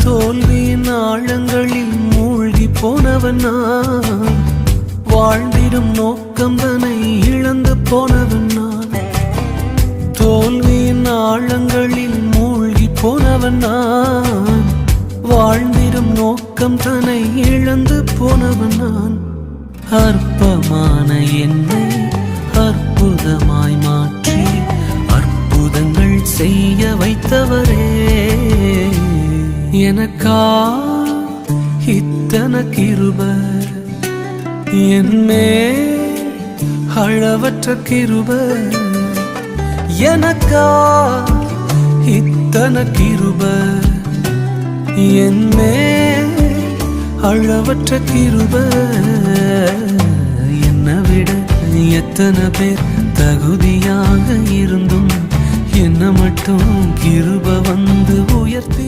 தோல்வியின் ஆழங்களில் மூழ்கி போனவன் நான், வாழ்ந்திடும் நோக்கம் தன்னை இழந்து போனவன் நான். தோல்வியின் ஆழங்களில் மூழ்கி போனவன் நான், வாழ்ந்திடும் நோக்கம் தன்னை இழந்து போனவன் நான். அற்பமான என்னை அற்புதமாய் மாற்றி அற்புதங்கள் செய்ய வைத்தவரே, எனக்கா இத்தனை கிருபை, என்மே அளவற்ற கிருபை. எனக்கா இத்தனை கிருபை, என்மே அளவற்ற கிருபை. என்னை விட எத்தனை பேர் தகுதியாக இருந்தும் என்ன மட்டும் கிருபை வந்து உயர்த்தி